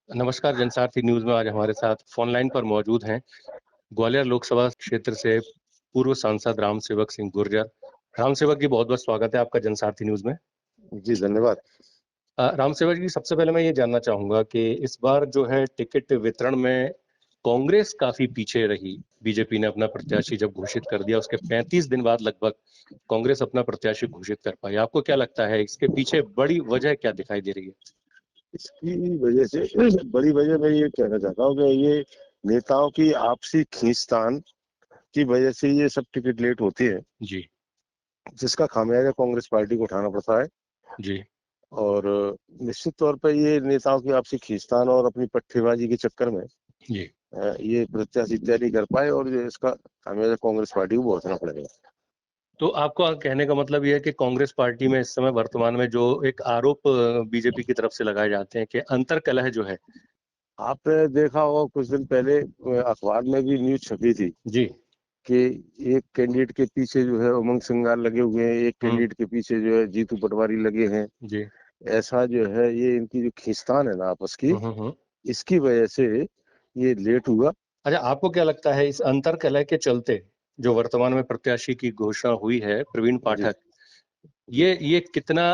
नमस्कार, जनसारथी न्यूज़ में आज हमारे साथ फ़ोन लाइन पर मौजूद हैं ग्वालियर लोकसभा क्षेत्र से पूर्व सांसद राम सेवक सिंह गुर्जर। राम सेवक जी, बहुत-बहुत स्वागत है आपका जनसारथी न्यूज़ में। जी, धन्यवाद। राम सेवक जी, सबसे पहले मैं ये जानना चाहूँगा कि इस बार जो है टिकट वितरण में कांग्रेस काफ़ी पीछे रही। बीजेपी ने अपना प्रत्याशी जब घोषित कर दिया, उसके 35 दिन बाद लगभग कांग्रेस अपना प्रत्याशी घोषित कर पाई। आपको क्या लगता है, इसके पीछे बड़ी वजह क्या दिखाई दे रही है? इसकी वजह से बड़ी वजह मैं ये कहना चाहता हूँ कि ये नेताओं की आपसी खींचतान की वजह से ये सब टिकट लेट होती है, जी, जिसका खामियाजा कांग्रेस पार्टी को उठाना पड़ता है। जी, और निश्चित तौर पे ये नेताओं की आपसी खींचतान और अपनी पट्टेबाजी के चक्कर में जी। ये प्रत्याशी तय नहीं कर पाए और ये इसका खामियाजा कांग्रेस पार्टी को भुगतना पड़ेगा। तो आपका कहने का मतलब ये है कि कांग्रेस पार्टी में इस समय वर्तमान में जो एक आरोप बीजेपी की तरफ से लगाए जाते हैं कि अंतर्कलह जो है। आपने देखा होगा कुछ दिन पहले अखबार में भी न्यूज़ छपी थी जी। कि एक कैंडिडेट के पीछे जो है उमंग सिंगार लगे हुए हैं, एक हुँ, कैंडिडेट के पीछे जो है जीतू पटवारी लगे हैं। जी। ऐसा जो है ये इनकी जो खींचतान है ना आपस की, हुँ, हुँ, हुँ। इसकी वजह से ये लेट हुआ। अच्छा, आपको क्या लगता है इस अंतर्कलह के चलते जो वर्तमान में प्रत्याशी की घोषणा हुई है प्रवीण जी, पाठक, जी, ये कितना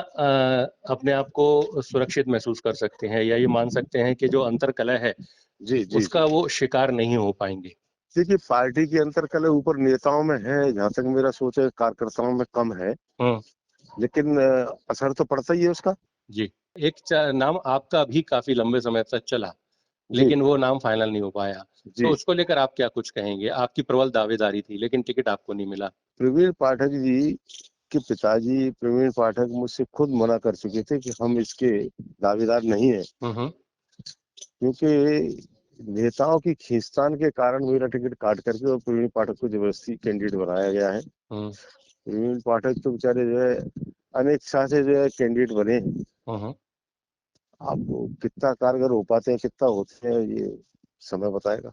अपने आप को सुरक्षित महसूस कर सकते हैं या ये मान सकते हैं कि जो अंतर्कलह है, जी, जी, जी। उसका वो शिकार नहीं हो पाएँगे? देखिए पार्टी की अंतर्कलह ऊपर नेताओं में है, जहाँ तक मेरा सोच है कार्यकर्ताओं में कम है, हुँ, लेकिन असर तो पड़ता ही है उसका। जी। एक नाम आपका भी काफ़ी लंबे समय तक चला। जी, लेकिन वो नाम फाइनल नहीं हो पाया। तो जी। उसको लेकर आप क्या कुछ कहेंगे? आपकी प्रबल दावेदारी थी, लेकिन टिकट आपको नहीं मिला। प्रवीण पाठक जी के पिताजी प्रवीण पाठक मुझसे खुद मना कर चुके थे कि हम इसके दावेदार नहीं हैं। हुँ, हुँ। क्योंकि नेताओं की खींचतान के कारण मेरा टिकट काट करके और प्रवीण पाठक को जबरदस्ती कैंडिडेट बनाया गया है। हुँ, प्रवीण पाठक तो बेचारे जो है अनिच्छा से जो है कैंडिडेट बने हैं। हुँ, हुँ। अब वो कितना कारगर हो पाते हैं, कितना होते हैं, ये समय बताएगा।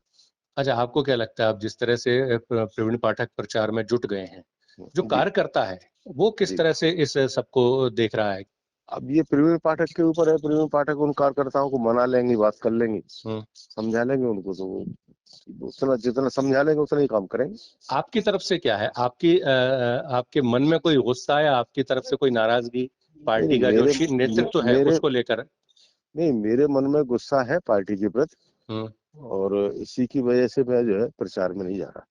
अच्छा, आपको क्या लगता है, आप जिस तरह से प्रवीण पाठक प्रचार में जुट गए हैं, जो जी, कार्यकर्ता है, वो किस जी। तरह से इस सबको देख रहा है? अब ये प्रवीण पाठक के ऊपर है, प्रवीण पाठक उन कार्यकर्ताओं को मना लेंगे, बात कर लेंगे, हुँ। समझा लेंगे उनको, तो वो उतना जितना समझा लेंगे उतना ही काम करेंगे। आपकी तरफ से क्या है? आपके मन में कोई गुस्सा या आपकी तरफ से कोई नाराज़गी नहीं, पार्टी नहीं, का जो नेतृत्व है, मेरे उसको लेकर? नहीं, मेरे मन में गुस्सा है पार्टी के प्रति। हुँ। और इसी की वजह से मैं जो है प्रचार में नहीं जा रहा।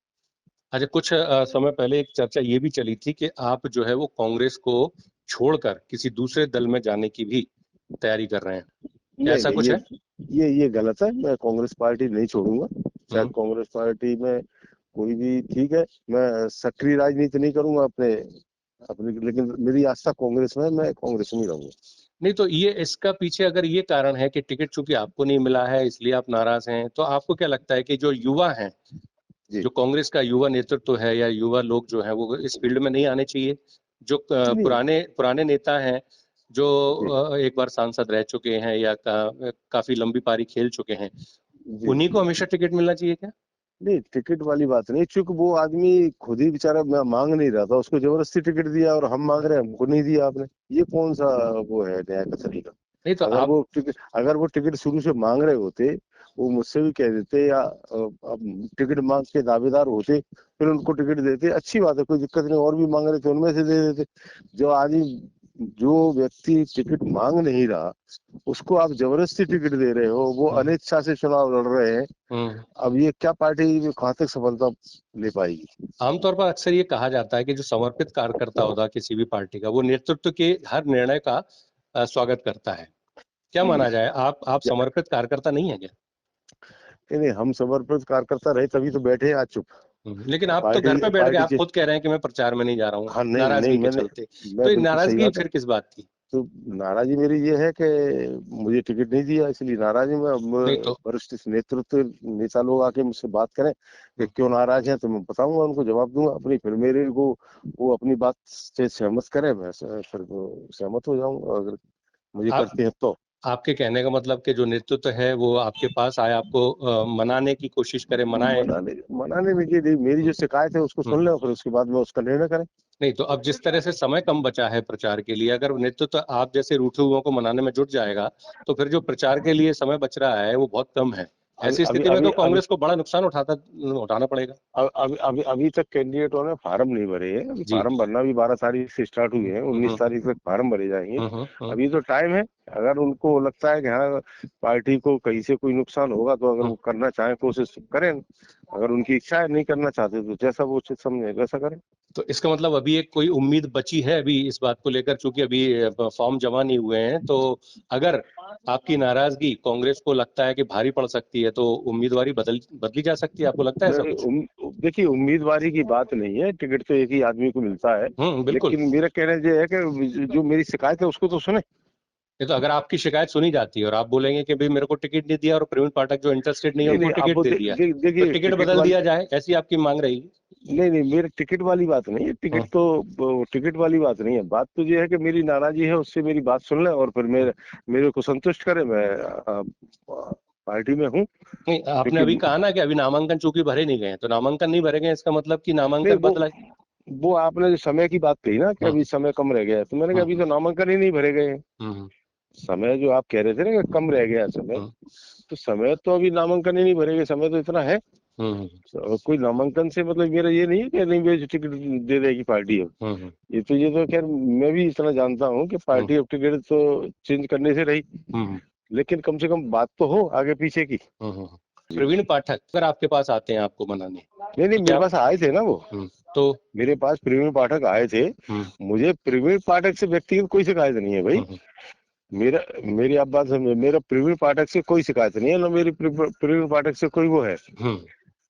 अच्छा, कुछ समय पहले एक चर्चा ये भी चली थी कि आप जो है वो कांग्रेस को छोड़कर किसी दूसरे दल में जाने की भी तैयारी कर रहे हैं। क्या नहीं, ऐसा नहीं, कुछ है? ये गलत है। मैं कांग्रेस पार्टी नहीं छोड़ूँगा। चाहे हुँ, कांग्रेस पार्टी में कोई भी ठीक है, मैं सक्रिय राजनीति नहीं करूँगा अपने अपनी, लेकिन मेरी आस्था कांग्रेस में है, मैं कांग्रेस में ही रहूँगा। नहीं तो ये इसका पीछे अगर ये कारण है कि टिकट चूँकि आपको नहीं मिला है इसलिए आप नाराज़ हैं, तो आपको क्या लगता है कि जो युवा हैं, जी। जो कांग्रेस का युवा नेतृत्व है या युवा लोग जो हैं वो इस फ़ील्ड में नहीं आने चाहिए? जो नहीं, पुराने पुराने नेता हैं, जो जी, एक बार सांसद रह चुके हैं या काफ़ी लंबी पारी खेल चुके हैं, जी, उन्हीं को जी। हमेशा टिकट मिलना चाहिए क्या? नहीं, टिकट वाली बात नहीं, चूँकि वो आदमी खुद ही बेचारा माँग नहीं रहा था, उसको ज़बरदस्ती टिकट दिया और हम माँग रहे हैं, हमको नहीं दिया आपने। ये कौन-सा वो है न्याय का तरीका? नहीं तो आप अगर वो टिकट शुरू से माँग रहे होते, वो मुझसे भी कह देते या अब टिकट माँग के दावेदार होते, फिर उनको टिकट देते, अच्छी बात है, कोई दिक्कत नहीं, और भी माँग रहे थे, उनमें से दे देते। जो व्यक्ति टिकट माँग नहीं रहा, उसको आप ज़बरदस्ती टिकट दे रहे हो, वो हुँ, अनिच्छा से चुनाव लड़ रहे हैं। हुँ। अब ये क्या पार्टी कहाँ तक सफलता ले पाएगी? आमतौर पर अक्सर ये कहा जाता है कि जो समर्पित कार्यकर्ता होता है किसी भी पार्टी का, वो नेतृत्व के हर निर्णय का स्वागत करता है। क्या नहीं, माना जाए? आप क्या समर्पित कार्यकर्ता नहीं हैं क्या? नहीं, नहीं, हम समर्पित कार्यकर्ता रहे तभी तो बैठे हैं आज चुप। लेकिन आप तो घर पार्टी पे बैठ के पार्टी आप के खुद कह रहे हैं कि मैं प्रचार में नहीं जा रहा हूँ, हाँ, नहीं, नहीं, नाराज़गी के चलते। तो मैं ये बिल्कुल सही नाराज़गी बात है। फिर किस बात की? तो नाराज़ी मेरी ये है कि मुझे टिकट नहीं दिया, इसलिए नाराज़ हूँ मैं। नहीं तो अब वरिष्ठ नेतृत्व नेता लोग आके मुझसे बात करें कि हुँ, क्यों नाराज़ हैं, तो मैं बताऊँगा उनको, जवाब दूँगा अपनी, फिर मेरे को वो अपनी बात से सहमत करें, मैं फिर वो सहमत हो जाऊँगा अगर मुझे आप करते हैं तो। आपके कहने का मतलब कि जो नेतृत्व है वो आपके पास आए, आपको मनाने की कोशिश करे, मनाए। मनाने मनाने में ये नहीं, मेरी जो शिकायत है उसको सुन ले और फिर उसके बाद में उसका निर्णय करें। नहीं, तो अब जिस तरह से समय कम बचा है प्रचार के लिए, अगर नेतृत्व आप जैसे रूठे हुओं को मनाने में जुट जाएगा, तो फिर जो प्रचार के लिए समय बच रहा है वो बहुत कम है। अभी ऐसी अभी स्थिति में अभी तो अभी कांग्रेस को बड़ा नुकसान उठाना पड़ेगा। अभी तक कैंडिडेटों ने फार्म नहीं भरे हैं। अभी जी। फार्म भरना भी 12 तारीख से स्टार्ट हुए हैं, 19 हम्म, तारीख तक फार्म भरे जाएंगे। हम्म। अभी तो टाइम है। अगर उनको लगता है कि हाँ पार्टी को कहीं से कोई नुकसान होगा तो अगर वो करना चाहे कोशिश करें, अगर उनकी इच्छा है, नहीं करना चाहते तो जैसा वो उचित समझे वैसा करें। तो इसका मतलब अभी एक कोई उम्मीद बची है अभी इस बात को लेकर, चूंकि अभी फॉर्म जमा नहीं हुए हैं, तो अगर आपकी नाराजगी कांग्रेस को लगता है कि भारी पड़ सकती है, तो उम्मीदवारी बदली जा सकती है, आपको लगता है ऐसा नहीं, कुछ? देखिए उम्मीदवारी की बात नहीं है, टिकट तो एक ही आदमी को मिलता है। बिल्कुल। लेकिन मेरा कहना ये है कि जो मेरी शिकायत है उसको तो सुने। ये तो अगर आपकी शिकायत सुनी जाती है और आप बोलेंगे कि भाई मेरे को टिकट नहीं दिया और प्रवीण पाठक जो इंटरेस्टेड नहीं है नहीं उनको नहीं, आप टिकट वो दे दिया, तो देखिए टिकट टिकट बदल वाली, दिया जाए, ऐसी आपकी मांग रहेगी? नहीं नहीं, मेरे टिकट वाली बात नहीं है। टिकट हम्म, तो टिकट वाली बात नहीं है। बात तो ये है कि मेरी नाराजगी है उससे मेरी बात सुन ले और फिर मेरे को संतुष्ट करे। मैं पार्टी में हूँ। नहीं, आपने क्योंकि अभी कहा ना कि अभी नामांकन चूंकि भरे नहीं गए हैं, तो नामांकन नहीं भरे गए इसका मतलब कि नहीं, नामांकन बदला। वो आपने जो समय की बात कही ना कि हम्म, अभी समय कम रह गया है, तो मैंने कहा अभी हम्म, तो नामांकन ही नहीं भरे गए हैं। हम्म, समय जो आप कह रहे थे ना कि कम रह गया है समय, हम्म, तो समय तो अभी नामांकन ही नहीं भरे गए, समय तो इतना है। हम्म, कोई नामांकन से मतलब मेरा ये नहीं है कि नहीं मुझे टिकट दे देगी पार्टी अब। हम्म, ये तो खैर मैं भी इतना जानता हूँ कि हम्म, पार्टी अब टिकट तो चेंज करने से रही। हम्म, लेकिन कम से कम बात तो हो आगे पीछे की। जी। प्रवीण पाठक अगर आपके पास आते हैं आपको मनाने, नहीं नहीं, तो मेरे क्या? पास आए थे ना वो। तो मेरे पास प्रवीण पाठक आए थे। हम्म, मुझे प्रवीण पाठक से व्यक्तिगत कोई शिकायत नहीं है भाई। हम्म, मेरा मेरी आप बात समझे, मेरा प्रवीण पाठक से कोई शिकायत नहीं है ना, मेरी प्रवीण पाठक से कोई वो है। हम्म,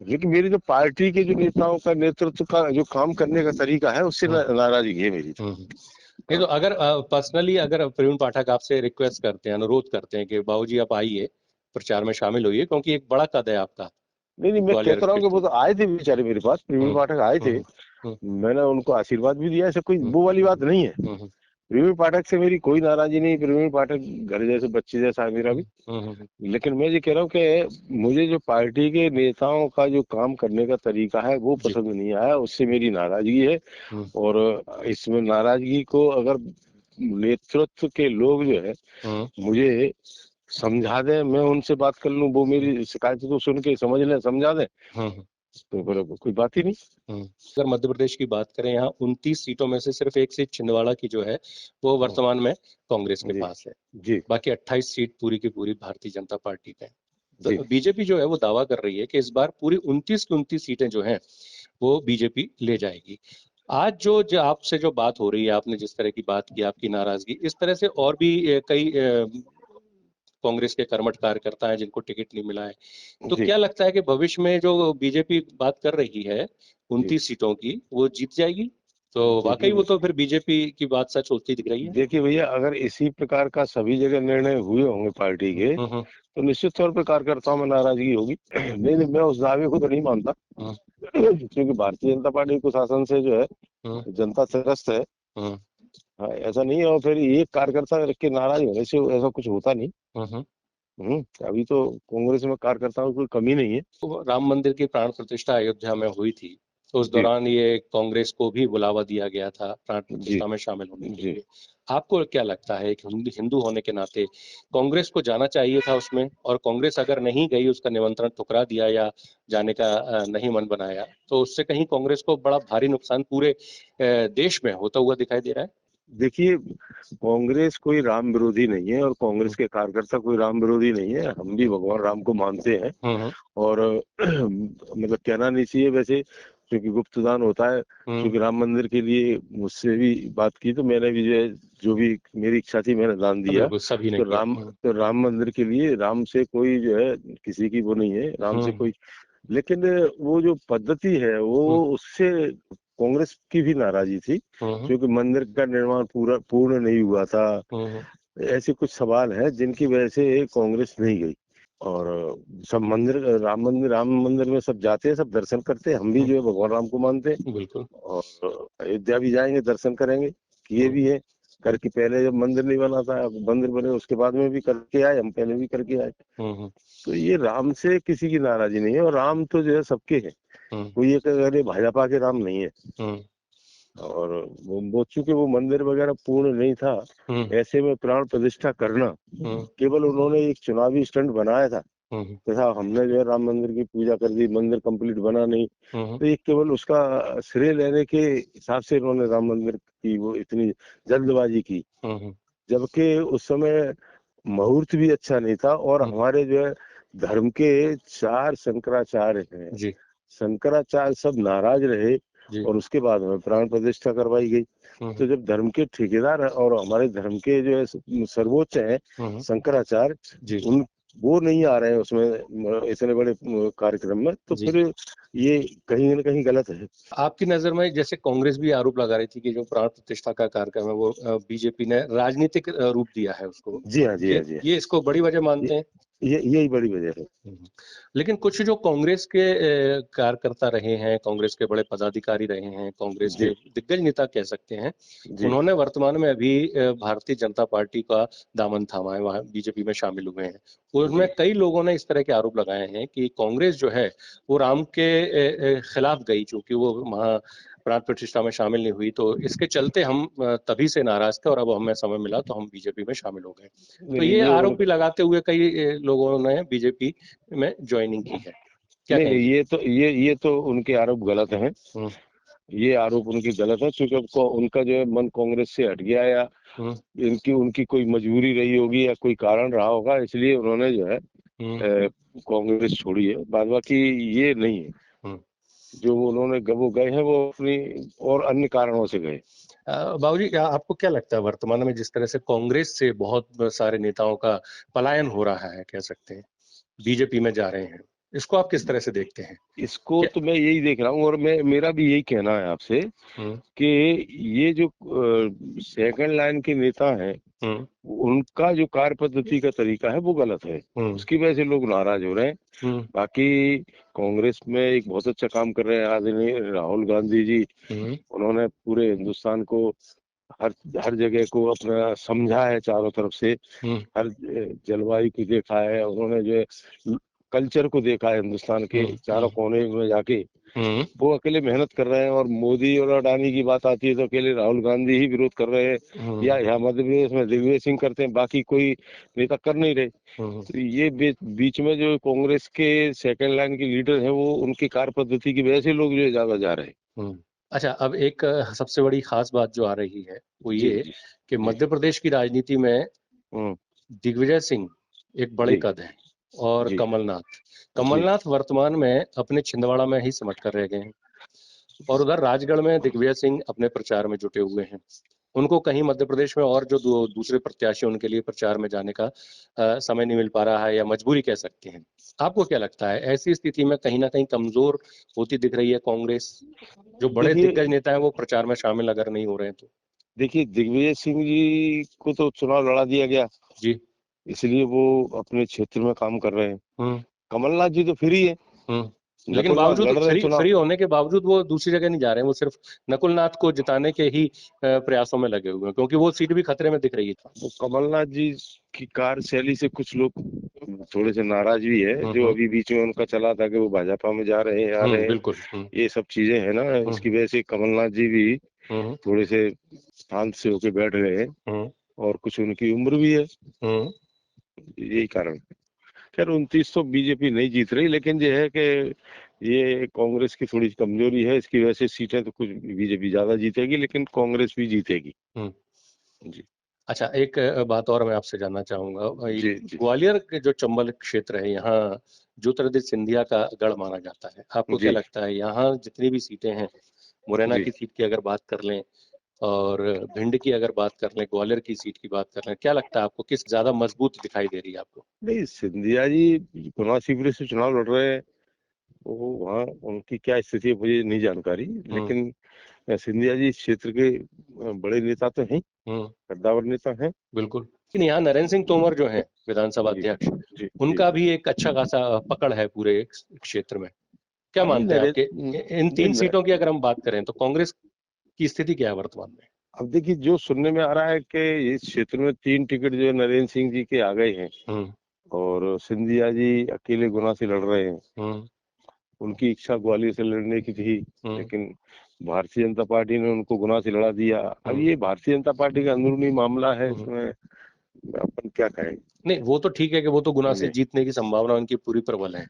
लेकिन मेरी जो पार्टी के जो नेताओं का नेतृत्व का जो काम करने का तरीका है उससे हम्म, नाराजगी है मेरी। नहीं, तो अगर पर्सनली अगर प्रवीण पाठक आपसे रिक्वेस्ट करते हैं, अनुरोध करते हैं कि बाबूजी आप आइए, प्रचार में शामिल होइए, क्योंकि एक बड़ा कद है आपका नहीं नहीं, मैं ग्वालियर कहता रहा हूँ कि क्षेत्र वो से। तो आए थे बेचारे मेरे पास, प्रवीण हम्म, पाठक आए थे। हम्म, हम्म, मैंने उनको आशीर्वाद भी दिया, ऐसे कोई हम्म, वो वाली बात नहीं है। हम्म, प्रवीण पाठक से मेरी कोई नाराजगी नहीं। प्रवीण पाठक घर जैसे बच्चे जैसा है मेरा भी। हम्म, लेकिन मैं ये कह रहा हूँ कि मुझे जो पार्टी के नेताओं का जो काम करने का तरीका है वो जी। पसंद नहीं आया, उससे मेरी नाराजगी है। हम्म, और इसमें नाराजगी को अगर नेतृत्व के लोग जो है हम्म, मुझे समझा दें, मैं उनसे बात कर लूं, वो मेरी शिकायत को सुन के समझ लें, समझा दें, हम्म, तो फिर कोई बात ही नहीं। अगर मध्य प्रदेश की बात करें, यहाँ 29 सीटों में से सिर्फ एक सीट छिंदवाड़ा की जो है वो हम्म, वर्तमान में कांग्रेस के जी पास है। जी बाकी 28 सीट पूरी की पूरी भारतीय जनता पार्टी पे है। जी तो बीजेपी जो है वो दावा कर रही है कि इस बार पूरी 29 की 29 सीटें जो हैं वो बीजेपी ले जाएगी। आज जो आपसे जो बात हो रही है, आपने जिस तरह की बात की, आपकी नाराजगी, इस तरह से और भी कई कांग्रेस के कर्मठ कार्यकर्ता हैं जिनको टिकट नहीं मिला है। तो जी क्या लगता है कि भविष्य में जो बीजेपी बात कर रही है जी 29 सीटों की, वो जीत जाएगी? तो वाकई वो देखिए तो फिर बीजेपी की बात सच होती दिख रही है। देखिए भैया, अगर इसी प्रकार का सभी जगह निर्णय हुए होंगे पार्टी के, हम्म, तो निश्चित तौर पर कार्यकर्ताओं में नाराजगी होगी। नहीं नहीं, मैं उस दावे को तो नहीं मानता। हम्म, क्योंकि भारतीय जनता पार्टी को शासन से जो है हम्म, जनता त्रस्त है। हम्म, हाँ, ऐसा नहीं है। और फिर एक कार्यकर्ता के नाराज होने से ऐसा कुछ होता नहीं। हम्म। अभी तो कांग्रेस में कार्यकर्ताओं की कोई कमी नहीं है। तो राम मंदिर की प्राण प्रतिष्ठा अयोध्या में हुई थी, तो उस जी दौरान ये कांग्रेस को भी बुलावा दिया गया था प्राण जी प्रतिष्ठा में शामिल होने के जी लिए। आपको क्या लगता है कि हिंदू हिंदू होने के नाते कांग्रेस को जाना चाहिए था उसमें, और कांग्रेस अगर नहीं गई, उसका निमंत्रण ठुकरा दिया या जाने का नहीं मन बनाया, तो उससे कहीं कांग्रेस को बड़ा भारी नुकसान पूरे देश में होता हुआ दिखाई दे रहा है? देखिए, कांग्रेस कोई राम विरोधी नहीं है और कांग्रेस हम्म, के कार्यकर्ता कोई राम विरोधी नहीं है। हम भी भगवान राम को मानते हैं। हम्म, और मतलब कहना नहीं चाहिए वैसे, क्योंकि गुप्त दान होता है। हम्म, क्योंकि राम मंदिर के लिए मुझसे भी बात की तो मैंने भी जो भी मेरी इच्छा थी मैंने दान दिया। बिल्कुल सभी ने तो किया। राम मंदिर के लिए राम से कोई जो है किसी की वो नहीं है, राम से हम्म, कोई। लेकिन वो जो पद्धति है वो हम्म, उससे कांग्रेस की भी नाराजगी थी। हम्म, क्योंकि मंदिर का निर्माण पूर्ण नहीं हुआ था। हम्म, ऐसे कुछ सवाल हैं जिनकी वजह से कांग्रेस नहीं गई। और सब मंदिर, राम मंदिर में सब जाते हैं, सब दर्शन करते हैं। हम भी जो है भगवान राम को मानते हैं बिल्कुल। और अयोध्या भी जाएंगे, दर्शन करेंगे, किए हम्म, भी है। करके, पहले जब मंदिर नहीं बना था, अब मंदिर बने उसके बाद में भी करके आए, हम पहले भी करके आए। तो ये राम से किसी की नाराजगी नहीं है, और राम तो जो है सबके है, कोई एक अगर भाजपा के राम नहीं है। और वो चूंकि वो मंदिर वगैरह पूर्ण नहीं था, ऐसे में प्राण प्रतिष्ठा करना केवल उन्होंने एक चुनावी स्टंट बनाया था। तथा हमने जो है राम मंदिर की पूजा कर दी, मंदिर कंप्लीट बना नहीं, तो ये केवल उसका श्रेय लेने के हिसाब से उन्होंने राम मंदिर की वो इतनी जल्दबाजी की, जबकि उस समय मुहूर्त भी अच्छा नहीं था। और हमारे जो है धर्म के 4 शंकराचार्य हैं, शंकराचार्य सब नाराज रहे, और उसके बाद में प्राण प्रतिष्ठा करवाई गई। तो जब धर्म के ठेकेदार और हमारे धर्म के जो है सर्वोच्च हैं शंकराचार्य, उन वो नहीं आ रहे हैं उसमें इतने बड़े कार्यक्रम में, तो फिर ये कहीं न कहीं गलत है। आपकी नजर में जैसे कांग्रेस भी आरोप लगा रही थी कि जो प्राण प्रतिष्ठा का कार्यक्रम है वो बीजेपी ने राजनीतिक रूप दिया है उसको। जी हाँ, जी हाँ, जी हाँ। ये इसको बड़ी वजह मानते हैं? यही बड़ी वजह है। लेकिन कुछ जो कांग्रेस के कार्यकर्ता रहे हैं, कांग्रेस के बड़े पदाधिकारी रहे हैं, कांग्रेस के दिग्गज नेता कह सकते हैं, उन्होंने वर्तमान में अभी भारतीय जनता पार्टी का दामन थामा है, वहां बीजेपी में शामिल हुए हैं। उनमें कई लोगों ने इस तरह के आरोप लगाए हैं कि कांग्रेस जो है वो राम के खिलाफ गई, चूंकि वो वहां प्राण प्रतिष्ठा में शामिल नहीं हुई, तो इसके चलते हम तभी से नाराज थे और अब हमें समय मिला तो हम बीजेपी में शामिल हो गए। तो ये आरोप भी लगाते हुए कई लोगों ने बीजेपी में ज्वाइनिंग की है। क्या नहीं, कहेंगे? ये तो उनके आरोप गलत हैं। ये आरोप उनकी गलत है, क्योंकि उनका जो है मन कांग्रेस से हट गया, या उनकी कोई मजबूरी रही होगी या कोई कारण रहा होगा, इसलिए उन्होंने जो है कांग्रेस छोड़ी है। बाद बाकी ये नहीं है, जो उन्होंने वो गए हैं वो अपनी और अन्य कारणों से गए। बाबूजी, आपको क्या लगता है वर्तमान में जिस तरह से कांग्रेस से बहुत सारे नेताओं का पलायन हो रहा है, कह सकते हैं बीजेपी में जा रहे हैं, इसको आप किस तरह से देखते हैं? इसको तो मैं यही देख रहा हूँ, और मेरा भी यही कहना है आपसे कि ये जो सेकंड लाइन के नेता हैं, उनका जो कार्य पद्धति का तरीका है वो गलत है, उसकी वजह से लोग नाराज हो रहे हैं। बाकी कांग्रेस में एक बहुत अच्छा काम कर रहे हैं आदरणीय राहुल गांधी जी, उन्होंने पूरे हिंदुस्तान को हर जगह को अपना समझा है, चारों तरफ से हर जलवायु को देखा है उन्होंने, जो है कल्चर को देखा है हिंदुस्तान के चारों कोने में जाके। वो अकेले मेहनत कर रहे हैं, और मोदी और अडानी की बात आती है तो अकेले राहुल गांधी ही विरोध कर रहे हैं, या यहाँ मध्य प्रदेश में दिग्विजय सिंह करते हैं, बाकी कोई नेता कर नहीं रहे। तो ये बीच में जो कांग्रेस के सेकंड लाइन के लीडर हैं, वो उनकी कार्य पद्धति की वजह से लोग जो है ज्यादा जा रहे हैं। अच्छा, अब एक सबसे बड़ी खास बात जो आ रही है वो ये कि मध्य प्रदेश की राजनीति में दिग्विजय सिंह एक बड़े कद हैं, और कमलनाथ वर्तमान में अपने छिंदवाड़ा में ही सिमट कर रह गए हैं, और उधर राजगढ़ में दिग्विजय सिंह अपने प्रचार में जुटे हुए हैं। उनको कहीं मध्य प्रदेश में और जो दूसरे प्रत्याशी उनके लिए प्रचार में जाने का समय नहीं मिल पा रहा है, या मजबूरी कह सकते हैं। आपको क्या लगता है ऐसी स्थिति में कहीं ना कहीं कमजोर होती दिख रही है कांग्रेस? जो बड़े दिग्गज नेता हैं वो प्रचार में शामिल अगर नहीं हो रहे हैं तो? देखिए, दिग्विजय सिंह जी को तो चुनाव लड़ा दिया गया जी, इसलिए वो अपने क्षेत्र में काम कर रहे हैं। कमलनाथ जी तो फ्री है, लेकिन बावजूद फ्री होने के बावजूद वो दूसरी जगह नहीं जा रहे हैं, वो सिर्फ नकुलनाथ को जिताने के ही प्रयासों में लगे हुए हैं, क्योंकि वो सीट भी खतरे में दिख रही है। तो कमलनाथ जी की कार्यशैली से कुछ लोग थोड़े से नाराज भी है, जो अभी बीच में उनका चला था कि वो भाजपा में जा रहे हैं, आ रहे हैं, बिल्कुल। ये सब चीजें है ना, इसकी वजह से कमलनाथ जी भी थोड़े से शांत से होके बैठ गए हैं, और कुछ उनकी उम्र भी है, यही कारण। खैर 29 तो बीजेपी नहीं जीत रही, लेकिन ये है कि ये कांग्रेस की थोड़ी कमजोरी है, इसकी वजह से सीटें तो कुछ बीजेपी ज्यादा जीतेगी, लेकिन कांग्रेस भी जीतेगी। जी। अच्छा, एक बात और मैं आपसे जानना चाहूंगा, ग्वालियर के जो चंबल क्षेत्र है, यहाँ ज्योतिरादित्य सिंधिया का गढ़ माना जाता है। आपको क्या लगता है यहाँ जितनी भी सीटें हैं, मुरैना की सीट की अगर बात कर लें और भिंड की अगर बात कर लें, ग्वालियर की सीट की बात कर लें, क्या लगता है आपको किस ज्यादा मजबूत दिखाई दे रही है आपको? नहीं, सिंधिया जी गुना शिवरे से चुनाव लड़ रहे हैं, वो वहाँ उनकी क्या स्थिति है मुझे नहीं जानकारी, लेकिन सिंधिया जी इस क्षेत्र के बड़े नेता तो हैं, कद्दावर नेता हैं। बिल्कुल। लेकिन यहाँ नरेंद्र सिंह तोमर जो है विधानसभा अध्यक्ष, उनका भी एक अच्छा खासा पकड़ है पूरे क्षेत्र में। क्या मानते हैं आपके इन 3 सीटों की अगर हम बात करें तो कांग्रेस की स्थिति क्या है वर्तमान में? अब देखिए, जो सुनने में आ रहा है कि इस क्षेत्र में 3 टिकट जो है नरेंद्र सिंह जी के आ गए हैं और सिंधिया जी अकेले गुना से लड़ रहे हैं। उनकी इच्छा ग्वालियर से लड़ने की थी, लेकिन भारतीय जनता पार्टी ने उनको गुना से लड़ा दिया। अब ये भारतीय जनता पार्टी का अंदरूनी मामला है, इसमें अपन क्या कहें। नहीं, वो तो ठीक है कि वो तो गुना से जीतने की संभावना उनकी पूरी प्रबल है।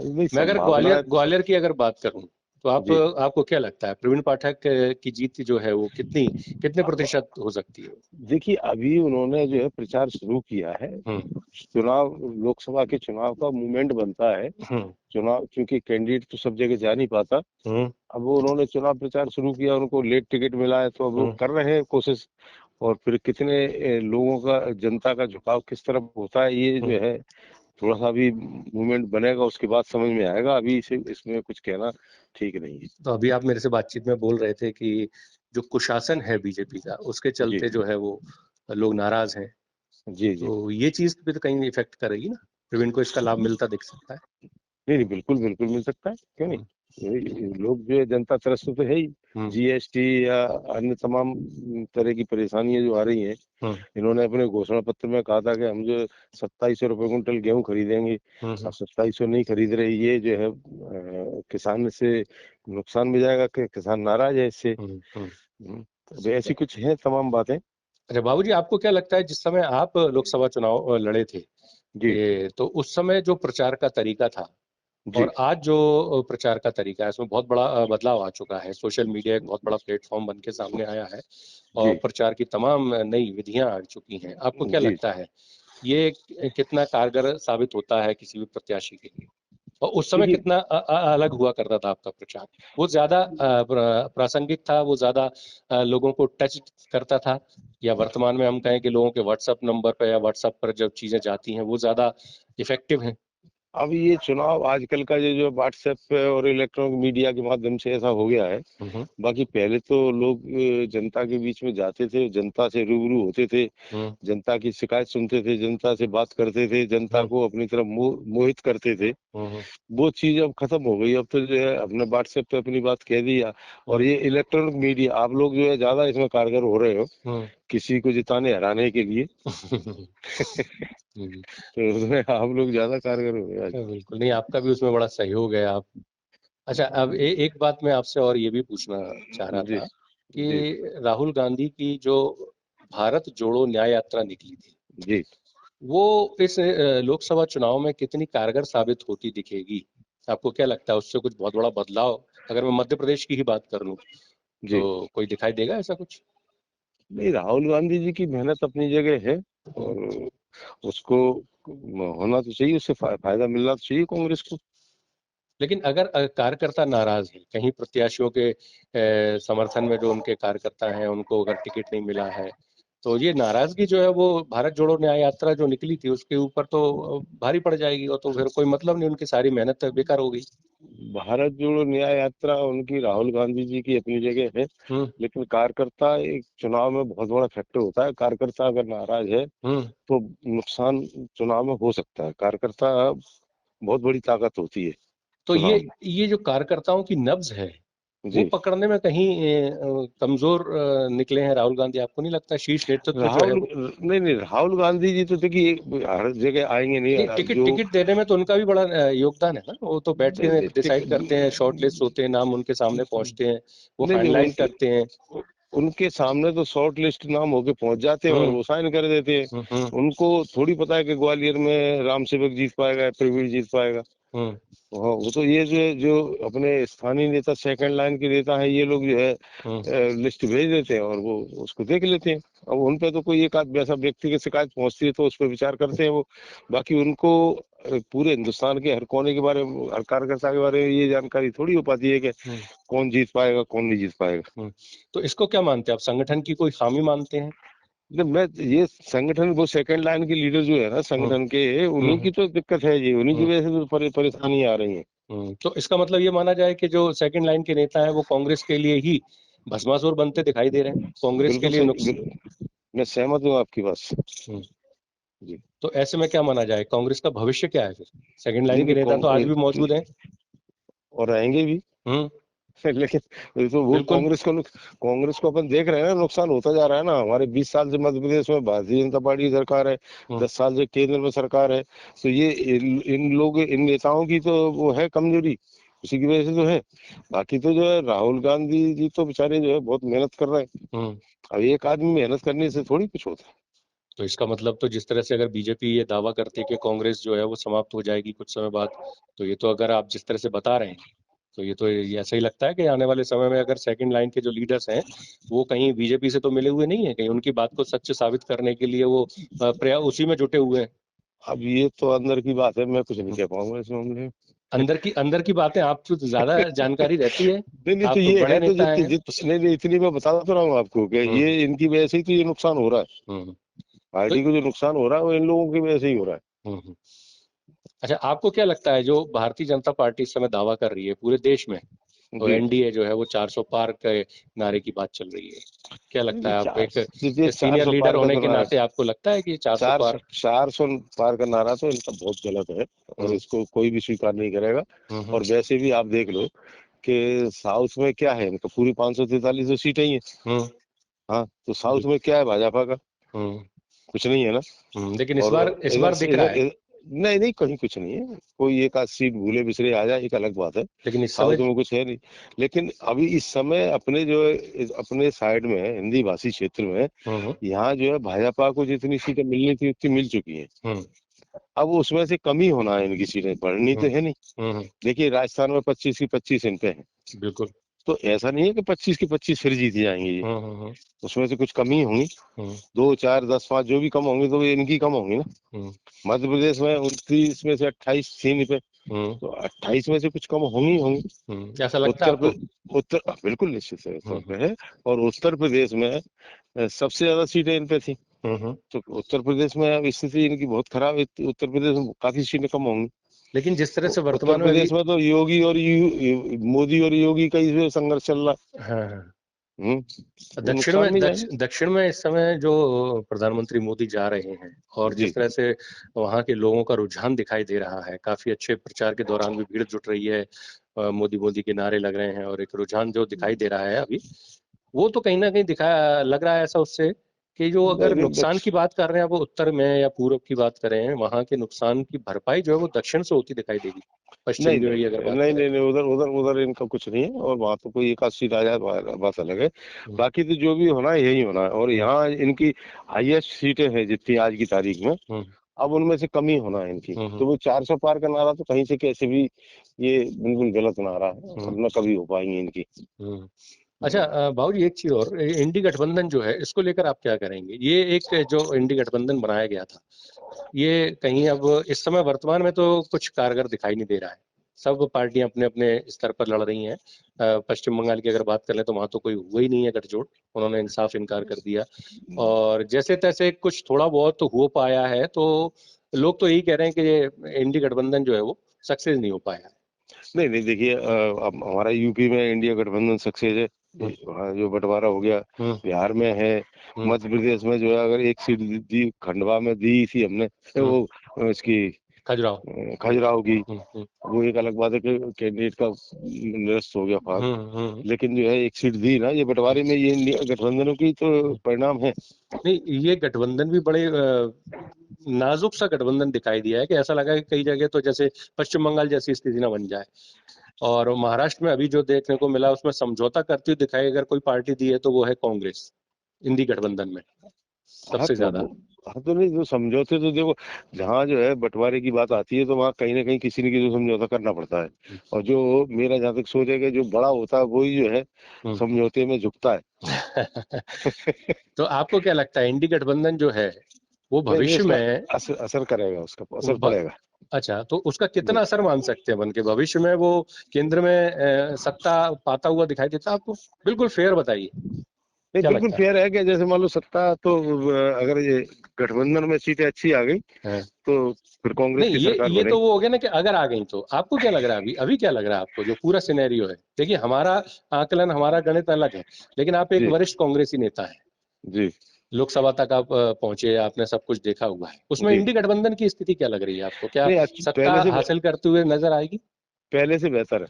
मैं अगर ग्वालियर की अगर बात करूं तो आपको क्या लगता है प्रवीण पाठक की जीत जो है वो कितने प्रतिशत हो सकती है? देखिए, अभी उन्होंने जो है प्रचार शुरू किया है। चुनाव, लोकसभा के चुनाव का मूवमेंट बनता है। चुनाव, क्योंकि कैंडिडेट तो सब जगह जा नहीं पाता। अब वो उन्होंने चुनाव प्रचार शुरू किया, उनको लेट टिकट मिला है, तो अब वो कर रहे हैं कोशिश। और फिर कितने लोगों का, जनता का झुकाव किस तरफ होता है, ये जो है थोड़ा सा भी मूवमेंट बनेगा, उसके बाद समझ में आएगा। अभी इसमें कुछ कहना ठीक नहीं है। तो अभी आप मेरे से बातचीत में बोल रहे थे कि जो कुशासन है बीजेपी का, उसके चलते जो है वो लोग नाराज हैं। जी। तो ये चीज भी तो कहीं इफेक्ट करेगी ना, प्रवीण को इसका लाभ मिलता दिख सकता है। नहीं, बिल्कुल मिल सकता है, क्यों नहीं। लोग जो है, जनता त्रस्त तो है ही। जीएसटी या अन्य तमाम तरह की परेशानियां जो आ रही हैं, इन्होंने अपने घोषणा पत्र में कहा था कि हम जो 2700 रुपए कुंटल गेहूं खरीदेंगे। अब 2700 नहीं खरीद रहे, ये जो है किसान से नुकसान में जाएगा, कि किसान नाराज है इससे। तो ऐसी कुछ है तमाम बातें। अच्छा बाबूजी, आपको क्या लगता है जिस समय आप लोकसभा चुनाव लड़े थे तो उस समय जो प्रचार का तरीका था और आज जो प्रचार का तरीका है, इसमें बहुत बड़ा बदलाव आ चुका है। सोशल मीडिया एक बहुत बड़ा प्लेटफॉर्म बन के सामने आया है और प्रचार की तमाम नई विधियां आ चुकी हैं। आपको क्या लगता है ये कितना कारगर साबित होता है किसी भी प्रत्याशी के लिए? और उस समय कितना अलग हुआ करता था आपका प्रचार? वो ज्यादा प्रासंगिक था, वो ज्यादा लोगों को टच करता था, या वर्तमान में हम कहें कि लोगों के व्हाट्सएप नंबर पर या व्हाट्सएप पर जब चीजें जाती हैं वो ज्यादा इफेक्टिव हैं? अब ये चुनाव आजकल का जो व्हाट्सएप पे और इलेक्ट्रॉनिक मीडिया के माध्यम से ऐसा हो गया है। बाकी पहले तो लोग जनता के बीच में जाते थे, जनता से रूबरू होते थे, जनता की शिकायत सुनते थे, जनता से बात करते थे, जनता को अपनी तरफ मोहित करते थे। वो चीज अब खत्म हो गई। अब तो जो है अपने व्हाट्सएप पे अपनी बात कह दिया। और ये इलेक्ट्रॉनिक मीडिया, आप लोग जो है ज्यादा इसमें कारगर हो रहे हो किसी को जिताने हराने के लिए। तो उसमें आप लोग ज्यादा कारगर हो गए। बिल्कुल नहीं, आपका भी उसमें बड़ा सहयोग है। आप अच्छा, अब एक बात मैं आपसे और ये भी पूछना चाह रहा था कि राहुल गांधी की जो भारत जोड़ो न्याय यात्रा निकली थी वो इस लोकसभा चुनाव में कितनी कारगर साबित होती दिखेगी? आपको क्या लगता है उससे कुछ बहुत बड़ा बदलाव, अगर मैं मध्य प्रदेश की ही बात कर लूं तो कोई दिखाई देगा ऐसा कुछ? नहीं, राहुल गांधी जी की मेहनत अपनी जगह है और उसको होना तो चाहिए, उससे फायदा मिलना तो चाहिए कांग्रेस को। लेकिन अगर कार्यकर्ता नाराज है, कहीं प्रत्याशियों के समर्थन में जो उनके कार्यकर्ता हैं उनको अगर टिकट नहीं मिला है, तो ये नाराजगी जो है वो भारत जोड़ो न्याय यात्रा जो निकली थी उसके ऊपर तो भारी पड़ जाएगी, और तो फिर कोई मतलब नहीं, उनकी सारी मेहनत बेकार हो गई। भारत जोड़ो न्याय यात्रा उनकी, राहुल गांधी जी की अपनी जगह है, लेकिन कार्यकर्ता एक चुनाव में बहुत बड़ा फैक्टर होता है। कार्यकर्ता अगर नाराज है तो नुकसान चुनाव में हो सकता है। कार्यकर्ता बहुत बड़ी ताकत होती है। तो ये जो कार्यकर्ताओं की नब्ज है वो पकड़ने में कहीं कमजोर निकले हैं राहुल गांधी, आपको नहीं लगता? शीर्ष नेतृत्व जो है नहीं, राहुल गांधी जी तो देखिए हर जगह आएंगे नहीं। टिकट देने में तो उनका भी बड़ा योगदान है ना, वो तो बैठ के डिसाइड करते हैं, शॉर्ट लिस्ट होते हैं, नाम उनके सामने पहुंचते हैं, वो फाइनलाइज करते हैं। उनके सामने तो शॉर्ट लिस्ट नाम होके पहुंच जाते हैं और वो साइन कर देते हैं। उनको थोड़ी पता है कि ग्वालियर में राम सेवक जीत पाएगा, प्रवीण जीत पाएगा। वो तो ये जो अपने स्थानीय नेता, सेकंड लाइन के नेता है, ये लोग जो है लिस्ट भेज देते हैं और वो उसको देख लेते हैं। अब उन पे तो कोई एक आध वैसा व्यक्ति की शिकायत पहुंचती है तो उस पर विचार करते हैं वो। बाकी उनको पूरे हिंदुस्तान के हर कोने के बारे में, हर कार्यकर्ता के बारे में ये जानकारी थोड़ी हो पाती है कि कौन जीत पाएगा, कौन नहीं जीत पाएगा। तो इसको क्या मानते हैं आप, संगठन की कोई खामी मानते हैं? मैं ये संगठन, वो सेकंड लाइन के लीडर जो है ना संगठन के, उन्हीं की तो दिक्कत है, ये उन्हीं की वजह से तो परेशानी आ रही है। तो इसका मतलब ये माना जाए कि जो सेकंड लाइन के नेता हैं वो कांग्रेस के लिए ही भस्मासुर बनते दिखाई दे रहे हैं, कांग्रेस के लिए नुकसान। मैं सहमत हूँ आपकी बात से। जी, तो ऐसे में क्या माना जाए, कांग्रेस का भविष्य क्या है फिर? सेकंड लाइन के नेता तो आज भी मौजूद हैं और रहेंगे भी। लेकिन तो वो बिल्कुल। कांग्रेस को अपन देख रहे हैं ना, नुकसान होता जा रहा है ना। हमारे 20 साल से मध्य प्रदेश में भारतीय जनता पार्टी की सरकार है, 10 साल से केंद्र में सरकार है। तो ये इन नेताओं की तो वो है कमजोरी, उसी की वजह से तो है। बाकी तो जो है राहुल गांधी जी तो बेचारे जो है बहुत मेहनत कर रहे हैं। अब एक आदमी मेहनत करने से थोड़ी कुछ होता है। तो इसका मतलब तो जिस तरह से अगर बीजेपी ये दावा करती है कि कांग्रेस जो है वो समाप्त हो जाएगी कुछ समय बाद, तो ये तो अगर आप जिस तरह से बता रहे हैं तो ये ऐसा ही लगता है कि आने वाले समय में अगर सेकंड लाइन के जो लीडर्स हैं वो कहीं बीजेपी से तो मिले हुए नहीं है, कहीं उनकी बात को सच साबित करने के लिए वो प्रयास उसी में जुटे हुए हैं। अब ये तो अंदर की बात है, मैं कुछ नहीं कह पाऊंगा इस मामले में। अंदर की बातें आपको तो ज्यादा जानकारी रहती है, नहीं नहीं, तो आप ये बड़े है तो नेता हैं। नहीं नहीं, इतनी मैं बता तो रहा हूँ आपको कि हम्म ये इनकी वजह से ही तो ये नुकसान हो रहा है। हम्म तो पार्टी को जो नुकसान हो रहा है वो इन लोगों की वजह से ही हो रहा है। हम्म। अच्छा, आपको क्या लगता है जो भारतीय जनता पार्टी इस समय दावा कर रही है पूरे देश में, तो जी। एनडीए जो है वो 400 पार के नारे की बात चल रही है, क्या लगता नहीं, है आपको, चार एक देखिए, सीनियर 400 लीडर पार का होने तो के नारा, नाते आपको लगता है कि 400 चार पार? 400 पार का नारा तो इनका बहुत गलत है, और हम्म इसको कोई भी स्वीकार नहीं करेगा। हम्म और वैसे भी आप देख लो कि साउथ में क्या है, इनका पूरी 543 सीटें ही है। हम्म हाँ, तो साउथ बिल- में क्या है भाजपा का? हम्म कुछ नहीं है ना। लेकिन इस और बार इस इधर बार से दिख रहा है। नहीं नहीं, कहीं कुछ नहीं है। कोई एक आध सीट भूले बिसरे आ जाए, एक अलग बात है। लेकिन इस साउथ समय में कुछ है नहीं। लेकिन अभी इस समय अपने जो है, अपने साइड में हिंदी भाषी क्षेत्र में, हम्म यहाँ जो है भाजपा को जितनी सीटें मिलनी थी उतनी मिल चुकी हैं। हम्म अब उसमें से कमी होना है, इनकी सीटें बढ़नी तो हम्म है नहीं। हम्म देखिए, राजस्थान में 25 की 25 इन पे है। बिल्कुल। तो ऐसा नहीं है कि 25 की 25 फिर जीती जाएंगी ये। हम्म। उसमें से कुछ कमी होंगी, हम्म 2 4 10 5 जो भी कम होंगी तो ये इनकी कम होंगी ना। हम्म मध्य प्रदेश में 29 में से 28 थी इन पे, हम्म तो 28 में से कुछ कम होंगी होंगी। ऐसा लगता है उत्तर आपको? प्रदेश, बिल्कुल निश्चित है, उत्तर हम्म पे है। और उत्तर प्रदेश में सबसे ज्यादा सीटें इन पे थी। हम्म। तो उत्तर प्रदेश में अब स्थिति इनकी बहुत खराब है, उत्तर प्रदेश में काफी सीटें कम होंगी। लेकिन जिस तरह से उत्तर वर्तमान में अभी, प्रदेश में तो मोदी और योगी का ही संघर्ष चल रहा हाँ हाँ, है। वो दक्षिण नुकसान में में जाएंगे। दक्षिण में इस समय जो प्रधानमंत्री मोदी जा रहे हैं और जी। जिस तरह से वहाँ के लोगों का रुझान दिखाई दे रहा है, काफी अच्छे प्रचार के दौरान भी भीड़ जुट रही है, मोदी मोदी के नारे लग रहे हैं और एक रुझान जो दिखाई दे रहा है अभी, वो तो कहीं ना कहीं दिखा लग रहा है ऐसा उससे कि जो नहीं अगर नहीं, नुकसान की बात कर रहे हैं वो उत्तर में या पूर्व की बात करें, वहां के नुकसान की भरपाई जो है वो दक्षिण से होती दिखाई देगी, पश्चिम नहीं की भी नहीं अगर बात नहीं करें। नहीं नहीं, उधर उधर उधर इनका कुछ नहीं है। और वहां तो कोई एक आध सीट आ जाए बात अलग है। हम्म बाकी तो जो भी होना है यही होना है। और हम्म यहाँ इनकी हाईएस्ट सीटें हैं जितनी आज की तारीख में, हम्म अब उनमें से कमी होना है इनकी। हम्म तो वो 400 पार का नारा तो कहीं से कैसे भी, ये बिल्कुल गलत नारा है, और हम्म न कभी हो पाएंगे इनकी। हम्म। अच्छा, बाबू जी एक चीज और, इंडी गठबंधन जो है इसको लेकर आप क्या करेंगे? ये एक जो इंडी गठबंधन बनाया गया था, ये कहीं अब इस समय वर्तमान में तो कुछ कारगर दिखाई नहीं दे रहा है, सब पार्टियां अपने अपने स्तर पर लड़ रही हैं। पश्चिम बंगाल की अगर बात कर लें तो वहां तो कोई हुआ ही नहीं है गठजोड़, उन्होंने इंसाफ इनकार कर दिया। और जैसे तैसे कुछ थोड़ा बहुत तो हो पाया है, तो लोग तो यही कह रहे हैं कि ये इंडी गठबंधन जो है वो सक्सेस नहीं हो पाया। नहीं नहीं, देखिए, अब हमारा यूपी में इंडिया गठबंधन सक्सेस है। हम्म वहाँ जो बंटवारा हो गया, हम्म बिहार में है। हम्म मध्य प्रदेश में जो है अगर एक सीट दी, खंडवा में दी थी हमने, हम्म वो इसकी खजुराहो। खजुराहो की। हम्म वो एक अलग बात है कि कैंडिडेट का निरस्त हो गया फार्म। हम्म। लेकिन जो है एक सीट दी ना, ये बंटवारे में, ये इंडिया गठबंधनों की तो परिणाम है। नहीं, ये गठबंधन भी बड़े नाजुक सा गठबंधन दिखाई दिया है कि ऐसा लगा कि कई जगह तो जैसे पश्चिम बंगाल जैसी स्थिति ना बन जाए। और महाराष्ट्र में अभी जो देखने को मिला उसमें समझौता करती हुई दिखाई अगर कोई पार्टी दी है तो वो है कांग्रेस, इंडी गठबंधन में हाँ सबसे तो ज्यादा। हाँ तो नहीं, जो समझौते तो देखो, जहाँ जो है बंटवारे की बात आती है तो वहाँ कहीं ना कहीं किसी न किसी को समझौता करना पड़ता है। और जो मेरा जहाँ तक सोच है कि जो बड़ा होता है वही जो है हम्म। समझौते में झुकता है। तो आपको क्या लगता है इंडी गठबंधन जो है वो नहीं नहीं, भविष्य उसका में असर असर करेगा, उसका असर भ... पड़ेगा। अच्छा, तो उसका जी। कितना असर मान सकते हैं बन के भविष्य में वो केंद्र में सत्ता पाता हुआ दिखाई देता है आपको? बिल्कुल फेयर बताइए, नहीं, क्या बिल्कुल लगता फेयर है कि जैसे मान लो सत्ता तो, अगर ये गठबंधन में सीटें अच्छी आ गई है? तो फिर कांग्रेस नहीं, की ये सरकार ये तो बनेगी। वो हो गया ना कि अगर आ गई तो आपको क्या लग रहा है? अभी अभी क्या लग रहा है आपको जो पूरा सिनेरियो है? देखिए, हमारा आकलन, हमारा गणित अलग है, लेकिन आप एक जी वरिष्ठ कांग्रेसी नेता हैं, जी लोकसभा तक आप पहुंचे, आपने सब कुछ देखा हुआ है, उसमें जी। इंडी गठबंधन की स्थिति क्या लग रही है आपको? क्या नहीं, सत्ता पहले से हासिल करते हुए नजर आएगी? पहले से बेहतर है।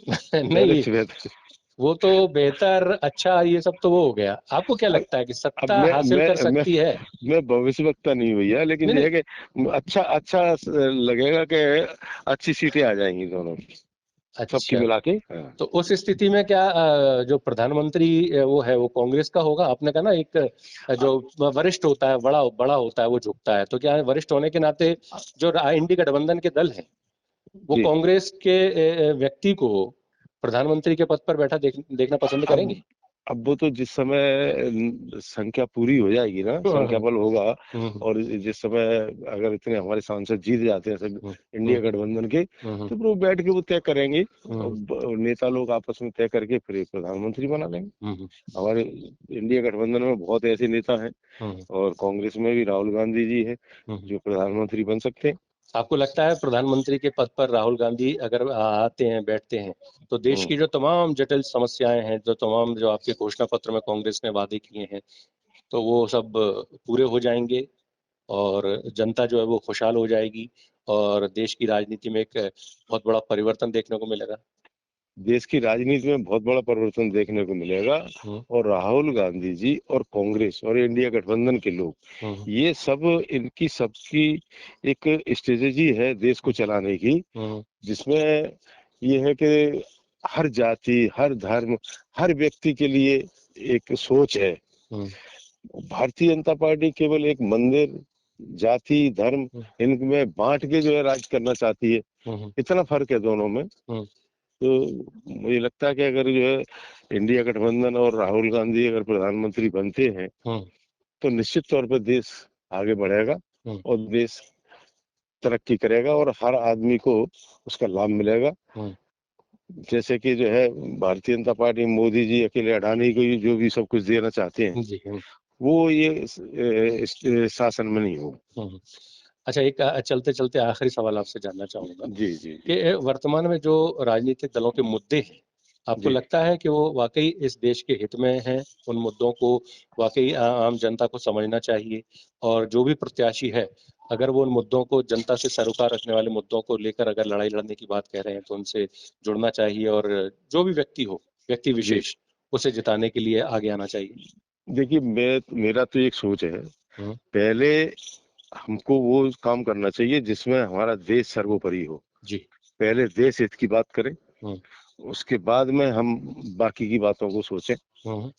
नहीं, पहले से बेहतर। वो तो बेहतर, अच्छा, ये सब तो वो हो गया। आपको क्या अब लगता है कि अब सत्ता हासिल कर मैं सकती है? मैं भविष्यवक्ता नहीं भैया, लेकिन नहीं, ये नहीं। है कि अच्छा अच्छा लगेगा कि अच्छी सीटें आ जाएंगी दोनों सबकी अच्छा, मिला के। हाँ। तो उस स्थिति में क्या जो प्रधानमंत्री वो है वो कांग्रेस का होगा? आपने कहा ना एक जो वरिष्ठ होता है, बड़ा बड़ा होता है, वो झुकता है, तो क्या वरिष्ठ होने के नाते जो इंडी गठबंधन के दल हैं वो जी। कांग्रेस के व्यक्ति को प्रधानमंत्री के पद पर बैठा देखना पसंद अब करेंगे? अब वो तो जिस समय संख्या पूरी हो जाएगी ना, हाँ, संख्या हाँ। बल होगा, हम्म, और जिस समय अगर इतने हमारे सांसद जीत जाते हैं सब हम्म, इंडिया हम्म, गठबंधन के, हम्म, तो फिर वो बैठ के वो तय करेंगे, और हम्म, नेता लोग आपस में तय करके फिर एक प्रधानमंत्री बना लेंगे। हम्म, हमारे इंडिया गठबंधन में बहुत ऐसे नेता हैं, हम्म, और कांग्रेस में भी राहुल गांधी जी है हम्म। जो प्रधानमंत्री बन सकते हैं। आपको लगता है प्रधानमंत्री के पद पर राहुल गांधी अगर आते हैं, बैठते हैं, तो देश हम्म। की जो तमाम जटिल समस्याएं हैं, जो तमाम जो आपके घोषणा पत्र में कांग्रेस ने वादे किए हैं, तो वो सब पूरे हो जाएंगे और जनता जो है वो खुशहाल हो जाएगी और देश की राजनीति में एक बहुत बड़ा परिवर्तन देखने को मिलेगा। देश की राजनीति में बहुत बड़ा परिवर्तन देखने को मिलेगा, हम्म, और राहुल गांधी जी और कांग्रेस और इंडिया गठबंधन के लोग, हम्म, ये सब इनकी सबकी एक स्ट्रेटेजी है देश को चलाने की, हम्म, जिसमें ये है कि हर जाति, हर धर्म, हर व्यक्ति के लिए एक सोच है। हम्म, भारतीय जनता पार्टी केवल एक मंदिर, जाति, धर्म, हम्म, इनमें बांट के जो है राज करना चाहती है। हम्म, इतना फर्क है दोनों में। हम्म, तो मुझे लगता है कि अगर जो है इंडिया गठबंधन और राहुल गांधी अगर प्रधानमंत्री बनते हैं, हम्म, तो निश्चित तौर पर देश आगे बढ़ेगा, हम्म, और देश तरक्की करेगा, और हर आदमी को उसका लाभ मिलेगा। हम्म, जैसे कि जो है भारतीय जनता पार्टी, मोदी जी अकेले, अडानी को जो भी सब कुछ देना चाहते हैं, जी, वो ये इस शासन में नहीं होगा। हम्म। अच्छा, एक चलते चलते आखिरी सवाल आपसे जानना चाहूंगा जी जी जी कि वर्तमान में जो राजनीतिक दलों के मुद्दे हैं, आपको जी। लगता है कि वो वाकई इस देश के हित में हैं? उन मुद्दों को वाकई आम जनता को समझना चाहिए, और जो भी प्रत्याशी है, अगर वो उन मुद्दों को, जनता से सरोकार रखने वाले मुद्दों को लेकर अगर लड़ाई लड़ने की बात कह रहे हैं, तो उनसे जुड़ना चाहिए और जो भी व्यक्ति हो, व्यक्ति जी विशेष, उसे जिताने के लिए आगे आना चाहिए। देखिए, मेरा तो एक सोच है, हम्म, पहले हमको वो काम करना चाहिए जिसमें हमारा देश सर्वोपरि हो। जी। पहले देश हित की बात करें, हम्म, उसके बाद में हम बाकी की बातों को सोचें। हम्म,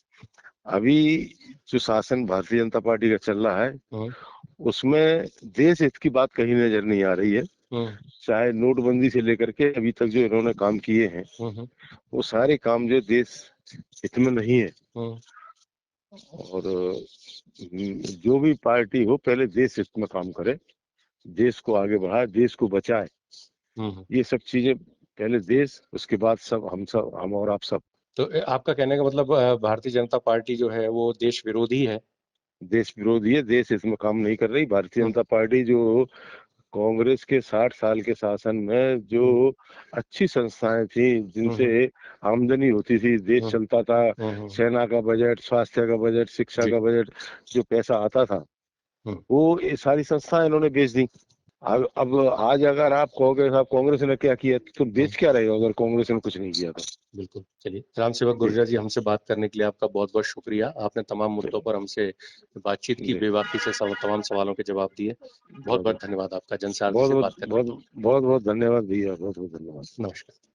अभी जो शासन भारतीय जनता पार्टी का चल रहा है, हम्म, उसमें देश हित की बात कहीं नजर नहीं आ रही है। हम्म, चाहे नोटबंदी से लेकर के अभी तक जो इन्होंने काम किए हैं, हम्म, वो सारे काम जो देश हित में नहीं है। हम्म, और जो भी पार्टी हो, पहले देश हित में काम करे, देश को आगे बढ़ाए, देश को बचाए। हम्म। ये सब चीजें, पहले देश, उसके बाद सब, हम और आप सब। तो आपका कहने का मतलब भारतीय जनता पार्टी जो है वो देश विरोधी है? देश विरोधी है, देश इसमें काम नहीं कर रही। भारतीय हम्म, जनता पार्टी जो कांग्रेस के 60 साल के शासन में जो हम्म, अच्छी संस्थाएं थी, हम्म, जिनसे आमदनी होती थी, देश हम्म, चलता था, सेना का बजट, स्वास्थ्य का बजट, शिक्षा जी। का बजट, जो पैसा आता था, हम्म, वो ये सारी संस्थाएं इन्होंने बेच दी। अब आज अगर आप कहोगे साहब कांग्रेस ने क्या किया, तो हम्म, बेच क्या रहेगा अगर कांग्रेस ने कुछ नहीं किया था। बिल्कुल। चलिए, राम सेवक जी गुर्जर जी, हमसे बात करने के लिए आपका बहुत बहुत शुक्रिया। आपने तमाम मुद्दों पर हमसे बातचीत की, जी। बेबाकी से तमाम सवालों के जवाब दिए। बहुत बहुत बहुत धन्यवाद आपका। जनसार बहुत से बहुत बात करने के बहुत लिए। बहुत बहुत धन्यवाद भैया, बहुत बहुत धन्यवाद। नमस्कार।